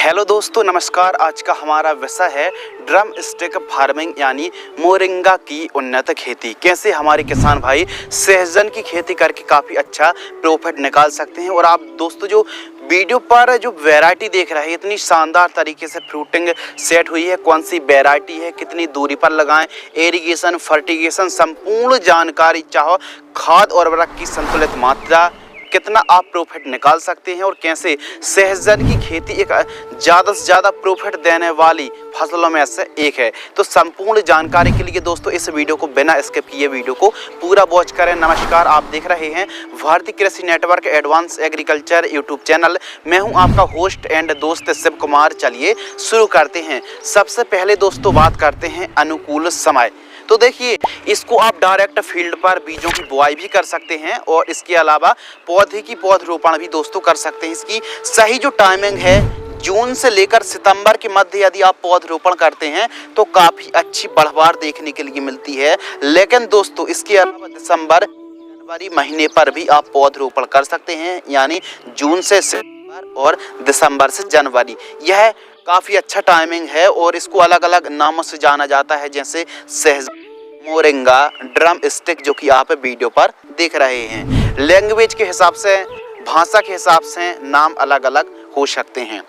Hello दोस्तों, नमस्कार। आज का हमारा विषय है ड्रम स्टिक फार्मिंग यानी मोरिंगा की उन्नत खेती। कैसे हमारे किसान भाई सहजन की खेती करके काफ़ी अच्छा प्रॉफिट निकाल सकते हैं। और आप दोस्तों जो वीडियो पर जो वैरायटी देख रहे हैं, इतनी शानदार तरीके से फ्रूटिंग सेट हुई है, कौन सी वैरायटी है, कितनी दूरी पर लगाएं, इरिगेशन, फर्टिगेशन, संपूर्ण जानकारी, चाहो खाद और उर्वरक की संतुलित मात्रा, कितना आप प्रॉफिट निकाल सकते हैं और कैसे सहजन की खेती एक ज़्यादा से ज़्यादा प्रॉफिट देने वाली फसलों में से एक है। तो संपूर्ण जानकारी के लिए दोस्तों इस वीडियो को बिना स्किप किए वीडियो को पूरा वॉच करें। नमस्कार, आप देख रहे हैं भारतीय कृषि network advance agriculture YouTube channel. मैं हूं आपका होस्ट एंड दोस्त शिव कुमार। चलिए शुरू करते हैं। सबसे पहले दोस्तों बात करते हैं अनुकूल समय। तो देखिए, इसको आप डायरेक्ट फील्ड पर बीजों की बुआई भी कर सकते हैं और इसके अलावा पौधे की पौधरोपण भी दोस्तों कर सकते हैं। इसकी सही जो टाइमिंग है, जून से लेकर सितंबर के मध्य यदि आप पौधरोपण करते हैं तो काफ़ी अच्छी बढ़वार देखने के लिए मिलती है। लेकिन दोस्तों इसके अलावा दिसंबर जनवरी महीने पर भी आप पौधरोपण कर सकते हैं, यानी जून से सितंबर और दिसंबर से जनवरी। यह काफ़ी अच्छा टाइमिंग है और इसको अलग अलग नामों से जाना जाता है, जैसे सहजन, मोरिंगा, ड्रम स्टिक, जो कि आप वीडियो पर देख रहे हैं। लैंग्वेज के हिसाब से, भाषा के हिसाब से नाम अलग अलग हो सकते हैं।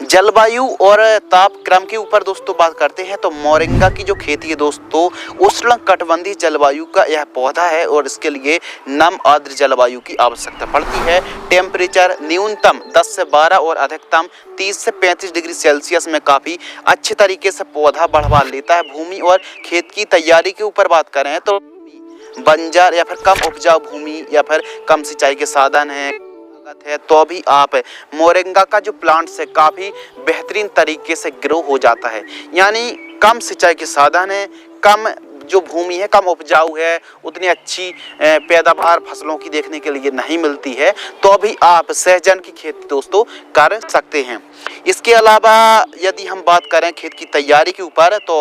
जलवायु और तापक्रम के ऊपर दोस्तों बात करते हैं तो मोरिंगा की जो खेती है दोस्तों, उष्णकटिबंधीय जलवायु का यह पौधा है और इसके लिए नम आर्द्र जलवायु की आवश्यकता पड़ती है। टेम्परेचर न्यूनतम 10 से 12 और अधिकतम 30 से 35 डिग्री सेल्सियस में काफ़ी अच्छे तरीके से पौधा बढ़वा लेता है। भूमि और खेत की तैयारी के ऊपर बात करें तो बंजर या फिर कम उपजाऊ भूमि या फिर कम सिंचाई के साधन है तो भी आप मोरिंगा का जो प्लांट्स है काफ़ी बेहतरीन तरीके से ग्रो हो जाता है। यानी कम सिंचाई के साधन है, कम जो भूमि है, कम उपजाऊ है, उतनी अच्छी पैदावार फसलों की देखने के लिए नहीं मिलती है, तो भी आप सहजन की खेती दोस्तों कर सकते हैं। इसके अलावा यदि हम बात करें खेत की तैयारी के ऊपर तो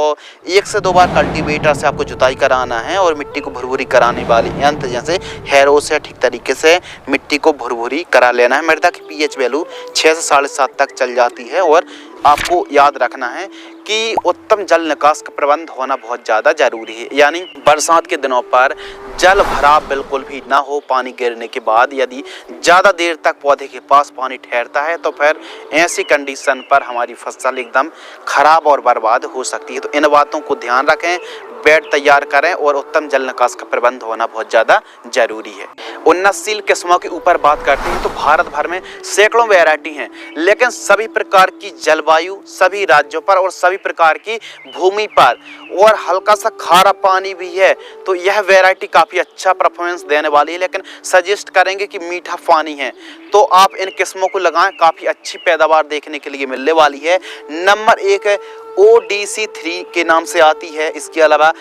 1 से 2 बार कल्टीवेटर से आपको जुताई कराना है और मिट्टी को भुरभुरी कराने वाले यंत्र जैसे हैरो से ठीक तरीके से मिट्टी को भुरभुरी करा लेना है। मृदा की पीएच वैल्यू 6 से 7.5 तक चल जाती है और आपको याद रखना है कि उत्तम जल निकास का प्रबंध होना बहुत ज़्यादा जरूरी है। यानी बरसात के दिनों पर जल भराव बिल्कुल भी ना हो। पानी गिरने के बाद यदि ज़्यादा देर तक पौधे के पास पानी ठहरता है तो फिर ऐसी कंडीशन पर हमारी फसल एकदम खराब और बर्बाद हो सकती है। तो इन बातों को ध्यान रखें, बेड तैयार करें और उत्तम जल निकास का प्रबंध होना बहुत ज़्यादा जरूरी है। उन्नतशील किस्मों के ऊपर बात करते हैं तो भारत भर में सैकड़ों वैरायटी हैं, लेकिन सभी प्रकार की जलवायु, सभी राज्यों पर और सभी प्रकार की भूमि पर और हल्का सा खारा पानी भी है, तो यह वैरायटी काफ़ी अच्छा परफॉर्मेंस देने वाली है। लेकिन सजेस्ट करेंगे कि मीठा पानी है तो आप इन किस्मों को लगाएं, काफ़ी अच्छी पैदावार देखने के लिए मिलने वाली है। नंबर 1 ODC3 के नाम से आती है। इसके अलावा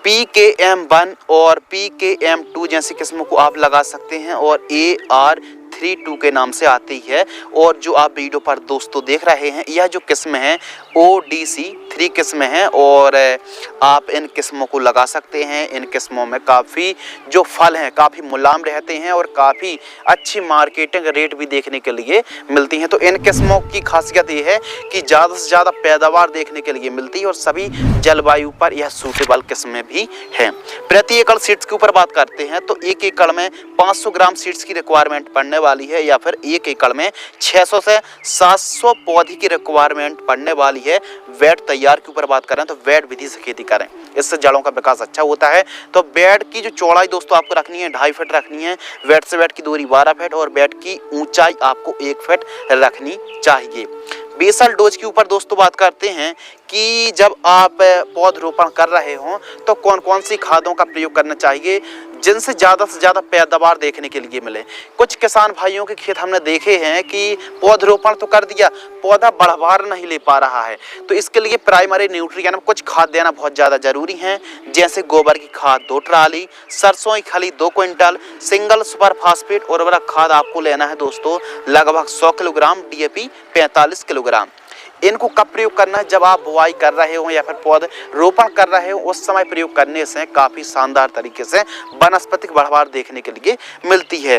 PKM1 और PKM2 जैसी किस्मों को आप लगा सकते हैं और AR32 के नाम से आती है। और जो आप वीडियो पर दोस्तों देख रहे हैं, यह जो किस्म है ODC3 किस्म है और आप इन किस्मों को लगा सकते हैं। इन किस्मों में काफ़ी जो फल हैं काफ़ी मुलायम रहते हैं और काफ़ी अच्छी मार्केटिंग रेट भी देखने के लिए मिलती हैं। तो इन किस्मों की खासियत ये है कि ज़्यादा से ज़्यादा पैदावार देखने के लिए मिलती है और सभी जलवायु पर यह सूटेबल किस्में भी हैं। प्रति एकड़ सीड्स के ऊपर बात करते हैं तो 1 एकड़ में 500 ग्राम सीड्स की रिक्वायरमेंट पड़ने वाली है, या फिर 1 एकड़ में 600 से 700 पौधे की रिक्वायरमेंट पड़ने वाली है। वेट तैयार के ऊपर बात करें तो वेट विधि से खेती करें, इससे जड़ों का विकास अच्छा होता है। तो बेड की जो चौड़ाई दोस्तों आपको रखनी है 2.5 फीट रखनी है, वेट से वेट की दूरी 12 फीट और बेड की ऊंचाई आपको 1 फीट रखनी चाहिए। बेसल डोज के ऊपर दोस्तों बात करते हैं कि जब आप पौधरोपण कर रहे हों तो कौन कौन सी खादों का प्रयोग करना चाहिए जिनसे ज़्यादा से ज़्यादा पैदावार देखने के लिए मिले। कुछ किसान भाइयों के खेत हमने देखे हैं कि पौधरोपण तो कर दिया, पौधा बढ़वार नहीं ले पा रहा है, तो इसके लिए प्राइमरी न्यूट्रिएंट कुछ खाद देना बहुत ज़्यादा ज़रूरी है, जैसे गोबर की खाद 2 ट्राली, सरसों की खली 2 क्विंटल, सिंगल सुपर फास्फेट उर्वरक खाद आपको लेना है दोस्तों लगभग 100 किलोग्राम, DAP 45 किलोग्राम। इनको कब प्रयोग करना है? जब आप बुआई कर रहे हो या फिर पौधे रोपण कर रहे हो, उस समय प्रयोग करने से काफ़ी शानदार तरीके से वनस्पतिक बढ़वार देखने के लिए मिलती है।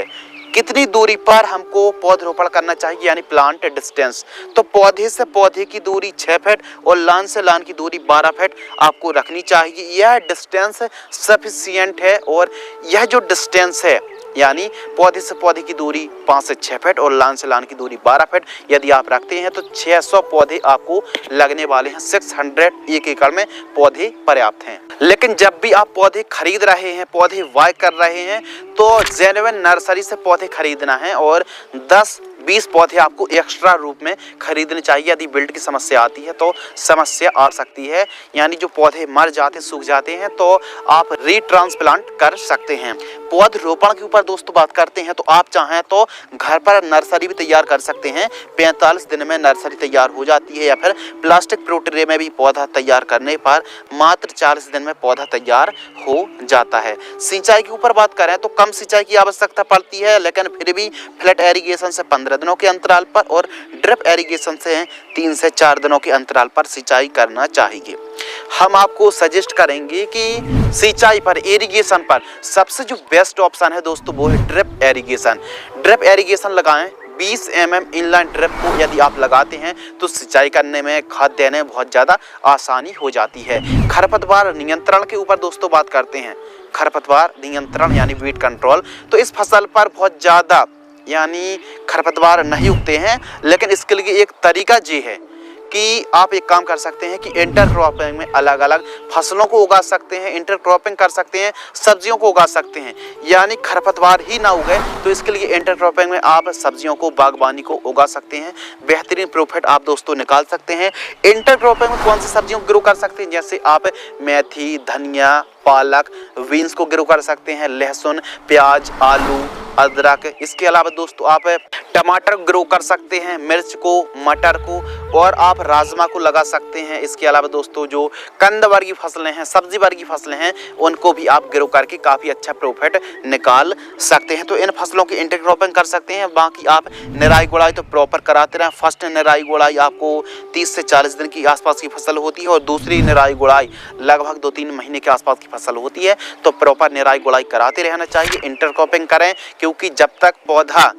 कितनी दूरी पर हमको पौधरोपण करना चाहिए यानी प्लांट डिस्टेंस। तो पौधे से पौधे की दूरी 6 फीट और लान से लान की दूरी 12 फीट आपको रखनी चाहिए। यह डिस्टेंस सफिशिएंट है और यह जो डिस्टेंस है यानी पौधे से पौधे की दूरी 5 से 6 फीट और लान से लान की दूरी 12 फीट यदि आप रखते हैं तो 600 पौधे आपको लगने वाले हैं। 600 एक एकड़ में पौधे पर्याप्त हैं। लेकिन जब भी आप पौधे खरीद रहे हैं, पौधे बाय कर रहे हैं, तो जेन्युइन नर्सरी से पौधे खरीदना है और 10-20 पौधे आपको एक्स्ट्रा रूप में खरीदने चाहिए। यदि बिल्ड की समस्या आती है तो समस्या आ सकती है, यानी जो पौधे मर जाते सूख जाते हैं तो आप रीट्रांसप्लांट कर सकते हैं। पौधरोपण के ऊपर दोस्तों बात करते हैं तो आप चाहें तो घर पर नर्सरी भी तैयार कर सकते हैं। 45 दिन में नर्सरी तैयार हो जाती है या फिर प्लास्टिक प्रोट्रे में भी पौधा तैयार करने पर मात्र 40 दिन में पौधा तैयार हो जाता है। सिंचाई के ऊपर बात करें तो कम सिंचाई की आवश्यकता पड़ती है, लेकिन फिर भी फ्लैट एरीगेशन से 15 दिनों के अंतराल पर और ड्रिप एरीगेशन से 3 से 4 दिनों के अंतराल पर सिंचाई करना चाहिए। हम आपको सजेस्ट करेंगे कि सिंचाई पर, इरिगेशन पर सबसे जो बेस्ट ऑप्शन है दोस्तों वो है ड्रिप एरीगेशन। ड्रिप एरीगेशन लगाएं। 20 mm इनलाइन ड्रिप को यदि आप लगाते हैं तो सिंचाई करने में, खाद देने में बहुत ज़्यादा आसानी हो जाती है। खरपतवार नियंत्रण के ऊपर दोस्तों बात करते हैं। खरपतवार नियंत्रण यानी वीड कंट्रोल, तो इस फसल पर बहुत ज़्यादा यानी खरपतवार नहीं उगते हैं, लेकिन इसके लिए एक तरीका ये है कि आप एक काम कर सकते हैं कि इंटरक्रॉपिंग में अलग अलग फसलों को उगा सकते हैं, इंटरक्रॉपिंग कर सकते हैं, सब्जियों को उगा सकते हैं, यानी खरपतवार ही ना उगे तो इसके लिए इंटरक्रॉपिंग में आप सब्जियों को, बागवानी को उगा सकते हैं। बेहतरीन प्रॉफिट आप दोस्तों निकाल सकते हैं। इंटरक्रॉपिंग में कौन सी सब्जियों को ग्रो कर सकते हैं, जैसे आप मेथी, धनिया, पालक, बीन्स को ग्रो कर सकते हैं, लहसुन, प्याज, आलू, अदरक। इसके अलावा दोस्तों आप टमाटर ग्रो कर सकते हैं, मिर्च को, मटर को, और आप राजमा को लगा सकते हैं। इसके अलावा दोस्तों जो कंद वर्गीय फसलें हैं, सब्जी वर्गीय फसलें हैं, उनको भी आप ग्रो करके काफ़ी अच्छा प्रॉफिट निकाल सकते हैं। तो इन फसलों की इंटरक्रॉपिंग कर सकते हैं। बाकी आप निराई गुड़ाई तो प्रॉपर कराते रहें। फर्स्ट निराई गुड़ाई आपको 30 से 40 दिन की आसपास की फसल होती है और दूसरी निराई गुड़ाई लगभग 2-3 महीने के आसपास की फसल होती है। तो प्रॉपर निराई गुड़ाई कराते रहना चाहिए। इंटरक्रॉपिंग करें, क्योंकि जब तक पौधा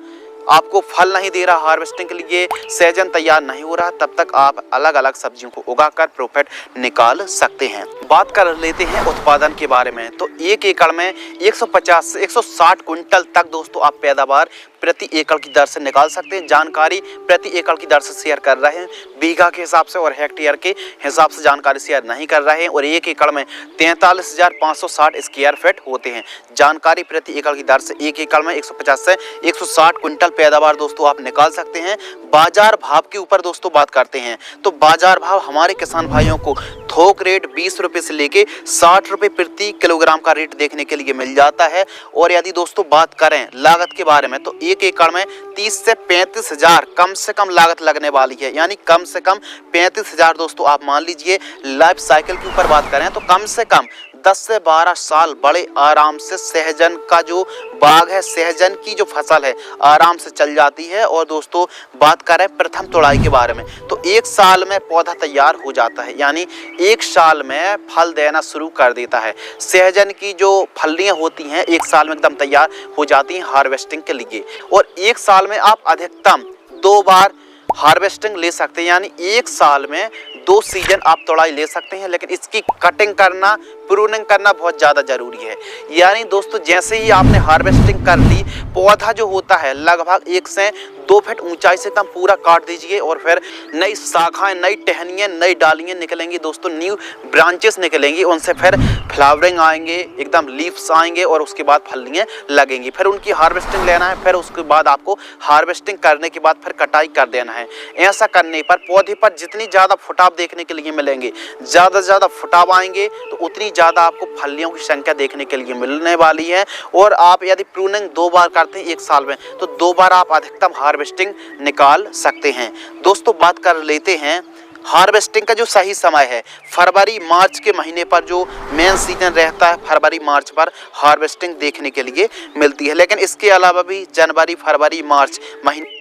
आपको फल नहीं दे रहा, हार्वेस्टिंग के लिए सीजन तैयार नहीं हो रहा, तब तक आप अलग अलग सब्जियों को उगाकर प्रॉफिट निकाल सकते हैं। बात कर लेते हैं उत्पादन के बारे में। तो एक एकड़ में 150 से 160 क्विंटल तक दोस्तों आप पैदावार प्रति एकड़ की दर से निकाल सकते हैं। जानकारी प्रति एकड़ की दर से शेयर कर रहे हैं, बीघा के हिसाब से और हेक्टेयर के हिसाब से जानकारी शेयर नहीं कर रहे हैं। और एक एकड़ में 43,560 स्क्वायर फीट होते हैं। जानकारी प्रति एकड़ की दर से एक एकड़ में 150 से 160 क्विंटल पैदावार दोस्तों आप निकाल सकते हैं। बाजार भाव के ऊपर दोस्तों बात करते हैं तो बाजार भाव हमारे किसान भाइयों को थोक रेट 20 रुपए से लेके 60 रुपए प्रति किलोग्राम का रेट देखने के लिए मिल जाता है। और यदि दोस्तों बात करें लागत के बारे में तो एक एकड़ में 30 से 35 हजार कम से कम लागत लगने वाली है, यानी कम से कम 35 हजार दोस्तों आप मान लीजिए। लाइफ साइकिल के ऊपर बात करें तो कम से कम 10 से 12 साल बड़े आराम से सहजन का जो बाग है, सहजन की जो फसल है आराम से चल जाती है। और दोस्तों बात करें प्रथम तोड़ाई के बारे में तो 1 साल में पौधा तैयार हो जाता है, यानी 1 साल में फल देना शुरू कर देता है। सहजन की जो फलियां होती हैं 1 साल में एकदम तैयार हो जाती हैं हार्वेस्टिंग के लिए। और 1 साल में आप अधिकतम 2 बार हार्वेस्टिंग ले सकते हैं, यानी 1 साल में 2 सीजन आप तोड़ाई ले सकते हैं। लेकिन इसकी कटिंग करना, प्रूनिंग करना बहुत ज़्यादा ज़रूरी है। यानी दोस्तों जैसे ही आपने हार्वेस्टिंग कर ली, पौधा जो होता है लगभग 1 से 2 फीट ऊंचाई से एकदम पूरा काट दीजिए और फिर नई शाखाएं, नई टहनियाँ, नई डालियाँ निकलेंगी दोस्तों, न्यू ब्रांचेस निकलेंगी, उनसे फिर फ्लावरिंग आएंगे, एकदम लीव्स आएंगे और उसके बाद फलियाँ लगेंगी। फिर उनकी हार्वेस्टिंग लेना है, फिर उसके बाद आपको हार्वेस्टिंग करने के बाद फिर कटाई कर देना है। ऐसा करने पर पौधे पर जितनी ज़्यादा फुटाव देखने के लिए मिलेंगे, ज़्यादा से ज़्यादा फुटाव आएंगे तो उतनी ज़्यादा आपको फलियों की संख्या देखने के लिए मिलने वाली है। और आप यदि प्रूनिंग 2 बार करते हैं 1 साल में तो 2 बार आप अधिकतम हार्वेस्टिंग निकाल सकते हैं। दोस्तों बात कर लेते हैं हार्वेस्टिंग का जो सही समय है। फरवरी मार्च के महीने पर जो मेन सीजन रहता है, फरवरी मार्च पर हार्वेस्टिंग देखने के लिए मिलती है। लेकिन इसके अलावा भी जनवरी, फरवरी, मार्च महीने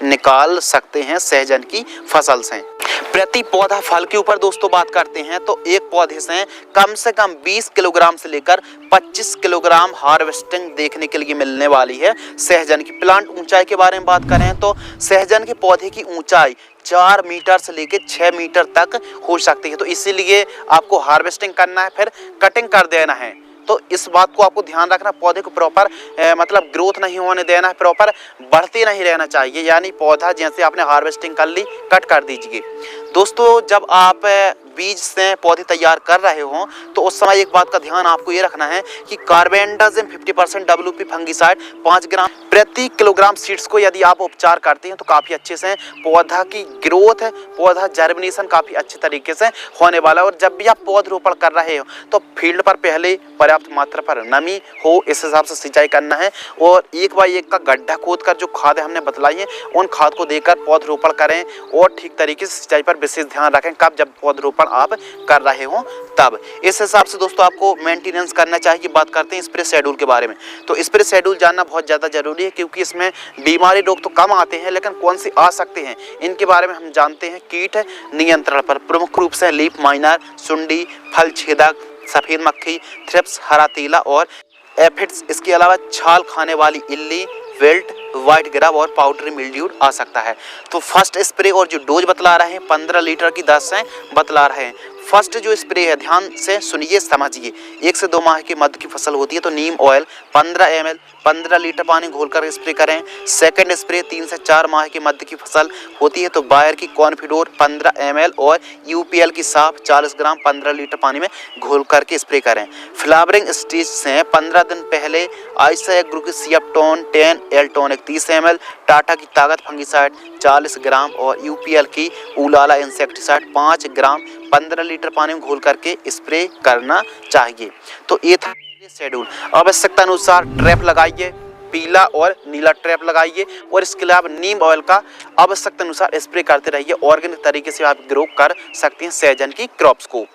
निकाल सकते हैं सहजन की फसल से। प्रति पौधा फल के ऊपर दोस्तों बात करते हैं तो एक पौधे से कम 20 किलोग्राम से लेकर 25 किलोग्राम हार्वेस्टिंग देखने के लिए मिलने वाली है सहजन की। प्लांट ऊंचाई के बारे में बात करें तो सहजन के पौधे की ऊंचाई 4 मीटर से लेकर 6 मीटर तक हो सकती है। तो इसीलिए आपको हार्वेस्टिंग करना है, फिर कटिंग कर देना है। तो इस बात को आपको ध्यान रखना, पौधे को प्रॉपर मतलब ग्रोथ नहीं होने देना है, प्रॉपर बढ़ते नहीं रहना चाहिए। यानी पौधा जैसे आपने हार्वेस्टिंग कर ली, कट कर दीजिए। दोस्तों जब आप बीज से पौधे तैयार कर रहे हो तो उस समय एक बात का ध्यान आपको ये रखना है कि कार्बेंडाजिम 50% WP फंगिसाइड 5 ग्राम प्रति किलोग्राम सीड्स को यदि आप उपचार करते हैं तो काफ़ी अच्छे से पौधा की ग्रोथ है, पौधा जर्मिनेशन काफ़ी अच्छे तरीके से होने वाला है। और जब भी आप पौधरोपण कर रहे हो तो फील्ड पर पहले पर्याप्त मात्रा पर नमी हो, इस हिसाब से सिंचाई करना है। और 1 बाई 1 का गड्ढा खोद कर जो खाद हमने बतलाई है उन खाद को देकर पौधरोपण करें और ठीक तरीके से सिंचाई पर विशेष ध्यान रखें कब जब पौधरोपण आप कर रहे हो तब। इस हिसाब से दोस्तों आपको मेंटेनेंस करना चाहिए। बात करते हैं स्प्रे शेड्यूल के बारे में। तो स्प्रे शेड्यूल जानना बहुत ज़्यादा जरूरी है क्योंकि इसमें बीमारी रोग तो कम आते हैं लेकिन कौन से आ सकते हैं इनके बारे में हम जानते हैं। कीट नियंत्रण पर प्रमुख रूप से लीफ माइनर, सुंडी, फल छेदक, सफेद मक्खी, थ्रिप्स, हरा तीला और एफिड्स। इसके अलावा छाल खाने वाली इल्ली, विल्ट, व्हाइट ग्राब और पाउडरी मिल्ड्यू आ सकता है। तो फर्स्ट स्प्रे और जो डोज बतला रहे हैं 15 लीटर की 10 से बतला रहे हैं। फर्स्ट जो स्प्रे है ध्यान से सुनिए समझिए, 1 से 2 माह की मध्य की फसल होती है तो नीम ऑयल 15 ml 15 लीटर पानी घोलकर स्प्रे करें। सेकंड स्प्रे 3 से 4 माह की मध्य की फसल होती है तो बायर की कॉन्फिडोर 15 ml और UPL की साफ 40 ग्राम 15 लीटर पानी में घोल करके स्प्रे करें। फ्लावरिंग स्टेज से 15 दिन पहले आइसा एग्रो की सियापटोन 10 एल्टोनिक 30 ml, टाटा की ताकत फंगिसाइड 40 ग्राम और UPL की उलाला इंसेक्टिसाइड 5 ग्राम 15 लीटर पानी में घोल करके स्प्रे करना चाहिए। तो ये था शेड्यूल। आवश्यकता अनुसार ट्रैप लगाइए, पीला और नीला ट्रैप लगाइए और इसके अलावा नीम ऑयल का आवश्यकता अनुसार स्प्रे करते रहिए। ऑर्गेनिक तरीके से आप ग्रो कर सकते हैं सहजन की क्रॉप्स को।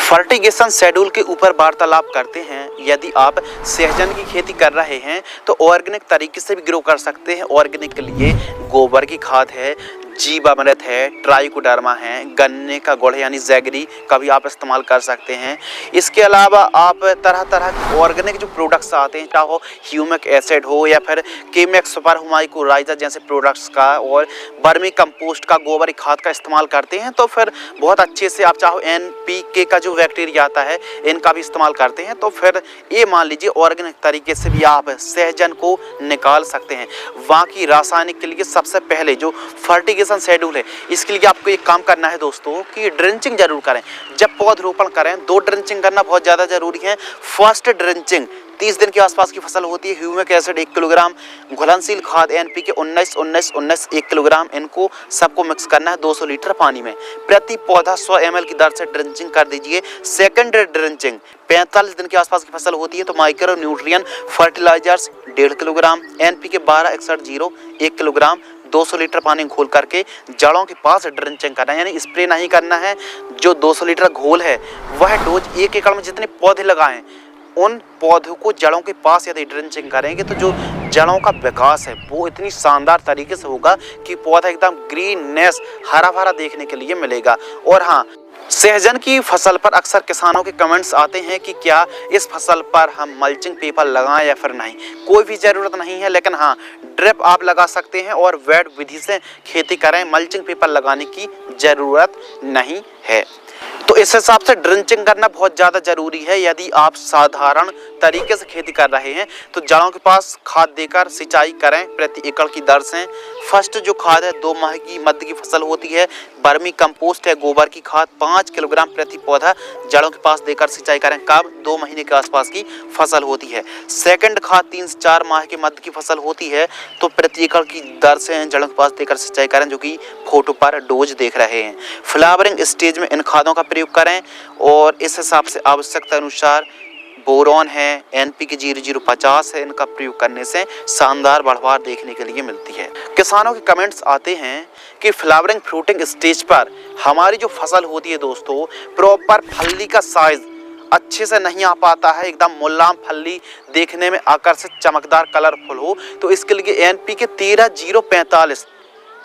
फर्टिगेशन शेड्यूल के ऊपर वार्तालाप करते हैं। यदि आप सहजन की खेती कर रहे हैं तो ऑर्गेनिक तरीके से भी ग्रो कर सकते हैं। ऑर्गेनिक के लिए गोबर की खाद है, जीवामृत है, ट्राइकोडर्मा है, गन्ने का गुड़ यानी जैगरी का भी आप इस्तेमाल कर सकते हैं। इसके अलावा आप तरह तरह के ऑर्गेनिक जो प्रोडक्ट्स आते हैं, चाहे ह्यूमिक एसिड हो या फिर केमेक्स सुपर हुमाइकोराइजा जैसे प्रोडक्ट्स का और वर्मी कंपोस्ट का गोबर खाद का इस्तेमाल करते हैं तो फिर बहुत अच्छे से आप चाहो NPK का जो बैक्टीरिया आता है इनका भी इस्तेमाल करते हैं तो फिर ये मान लीजिए ऑर्गेनिक तरीके से भी आप सहजन को निकाल सकते हैं। बाकी रासायनिक के लिए सबसे पहले जो फर्टिगेशन शेड्यूल है इसके लिए आपको एक काम करना है दोस्तों कि ड्रिंचिंग जरूर करें। जब पौधरोपण करें 2 ड्रिंचिंग करना बहुत ज़्यादा जरूरी है। फर्स्ट ड्रिंचिंग 30 दिन के आसपास की फसल होती है, ह्यूमिक एसिड 1 किलोग्राम, घुलनशील खाद NPK 19-19-19 1 किलोग्राम, इनको सबको मिक्स करना है 200 लीटर पानी में। प्रति पौधा 100 ml की दर से ड्रिंचिंग कर दीजिए। सेकेंड ड्रिंचिंग 45 दिन के आसपास की फसल होती है तो micronutrient fertilisers 1.5 kilogram, NPK 12-61-0 1 kilogram 200 litre पानी घोल करके जड़ों के पास ड्रिंचिंग करना है। यानी स्प्रे नहीं करना है। जो 200 लीटर घोल है वह डोज 1 एकड़ में जितने पौधे लगाएं उन पौधों को जड़ों के पास यदि ड्रिंचिंग करेंगे तो जो जड़ों का विकास है वो इतनी शानदार तरीके से होगा कि पौधा एकदम ग्रीननेस हरा भरा देखने के लिए मिलेगा। और हाँ, सहजन की फसल पर अक्सर किसानों के कमेंट्स आते हैं कि क्या इस फसल पर हम मल्चिंग पेपर लगाएं या फिर नहीं। कोई भी ज़रूरत नहीं है, लेकिन हाँ ड्रिप आप लगा सकते हैं और वेड विधि से खेती करें। मल्चिंग पेपर लगाने की ज़रूरत नहीं है। तो इस हिसाब से ड्रिंचिंग करना बहुत ज़्यादा ज़रूरी है। यदि आप साधारण तरीके से खेती कर रहे हैं तो जड़ों के पास खाद देकर सिंचाई करें प्रति एकड़ की दर से। फर्स्ट जो खाद है 2 माह की मध्य की फसल होती है, वर्मी कंपोस्ट है, गोबर की खाद 5 किलोग्राम प्रति पौधा जड़ों के पास देकर सिंचाई करें। कब? 2 महीने के आसपास की फसल होती है। सेकंड खाद 3 से 4 माह के मध्य की फसल होती है तो प्रति एकड़ की दर से जड़ों के पास देकर सिंचाई करें, जो कि फोटो पर डोज देख रहे हैं। फ्लावरिंग स्टेज में इन खादों का प्रयोग करें और इस हिसाब से आवश्यकता अनुसार बोरॉन है, NPK 0050 है, इनका प्रयोग करने से शानदार बढ़वार देखने के लिए मिलती है। किसानों के कमेंट्स आते हैं कि फ्लावरिंग फ्रूटिंग स्टेज पर हमारी जो फसल होती है दोस्तों प्रॉपर फल्ली का साइज अच्छे से नहीं आ पाता है, एकदम मुलायम फल्ली देखने में आकर्षित चमकदार कलरफुल हो। तो इसके लिए NPK 13-045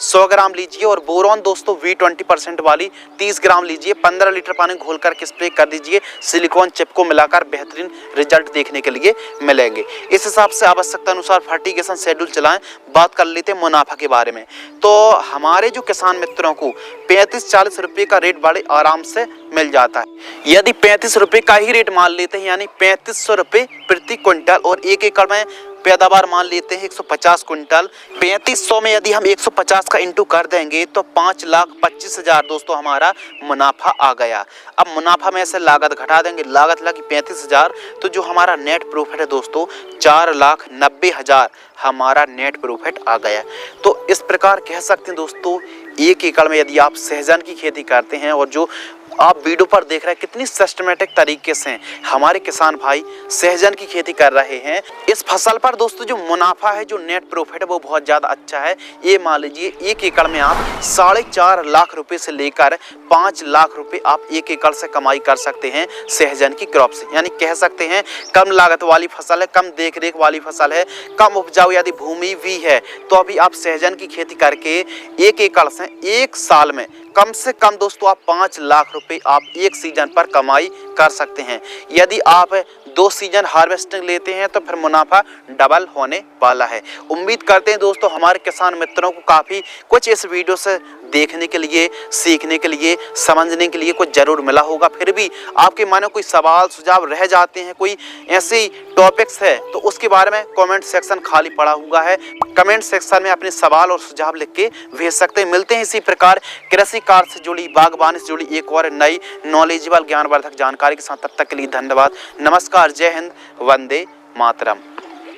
100 ग्राम लीजिए और बोरॉन दोस्तों V20% वाली 30 ग्राम लीजिए। 15 लीटर पानी घोल कर स्प्रे कर दीजिए। सिलिकॉन चिप को मिलाकर बेहतरीन रिजल्ट देखने के लिए मिलेंगे। इस हिसाब से आवश्यकता अनुसार फर्टिगेशन शेड्यूल चलाएं। बात कर लेते हैं मुनाफा के बारे में। तो हमारे जो किसान मित्रों को 35-40 रुपये का रेट बड़े आराम से मिल जाता है। यदि 35 रुपये का ही रेट मान लेते हैं यानी 3500 रुपये प्रति क्विंटल और 1 एकड़ में पैदावार मान लेते हैं 150 क्विंटल। 3500 में यदि हम 150 का इंटू कर देंगे तो 5,25,000 दोस्तों हमारा मुनाफा आ गया। अब मुनाफा में से लागत घटा देंगे, लागत लगी 35,000, तो जो हमारा नेट प्रॉफिट है दोस्तों 4,90,000 हमारा नेट प्रॉफिट आ गया। तो इस प्रकार कह सकते हैं दोस्तों 1 एकड़ में यदि आप सहजन की खेती करते हैं और जो आप वीडियो पर देख रहे हैं कितनी सिस्टमेटिक तरीके से हमारे किसान भाई सहजन की खेती कर रहे हैं, इस फसल पर दोस्तों जो मुनाफा है, जो नेट प्रॉफिट है वो बहुत ज़्यादा अच्छा है। ये मान लीजिए 1 एकड़ में आप 4.5 लाख रुपए से लेकर 5 लाख रुपए आप 1 एकड़ से कमाई कर सकते हैं सहजन की क्रॉप से। यानी कह सकते हैं कम लागत वाली फसल है, कम देख रेख वाली फसल है, कम उपजाऊ यदि भूमि भी है तो अभी आप सहजन की खेती करके 1 एकड़ से 1 साल में कम से कम दोस्तों आप 5 लाख रुपए आप एक सीजन पर कमाई कर सकते हैं। यदि आप 2 सीजन हार्वेस्टिंग लेते हैं तो फिर मुनाफा डबल होने वाला है। उम्मीद करते हैं दोस्तों हमारे किसान मित्रों को काफ़ी कुछ इस वीडियो से देखने के लिए, सीखने के लिए, समझने के लिए कुछ जरूर मिला होगा। फिर भी आपके मन में कोई सवाल सुझाव रह जाते हैं, कोई ऐसे टॉपिक्स है तो उसके बारे में कमेंट सेक्शन खाली पड़ा हुआ है। कमेंट सेक्शन में अपने सवाल और सुझाव लिख के भेज सकते हैं। मिलते हैं इसी प्रकार कृषि कार्य से जुड़ी, बागवानी से जुड़ी एक और नई नॉलेजेबल ज्ञानवर्धक जानकारी के साथ। तब तक के लिए धन्यवाद। नमस्कार, जय हिंद, वंदे मातरम।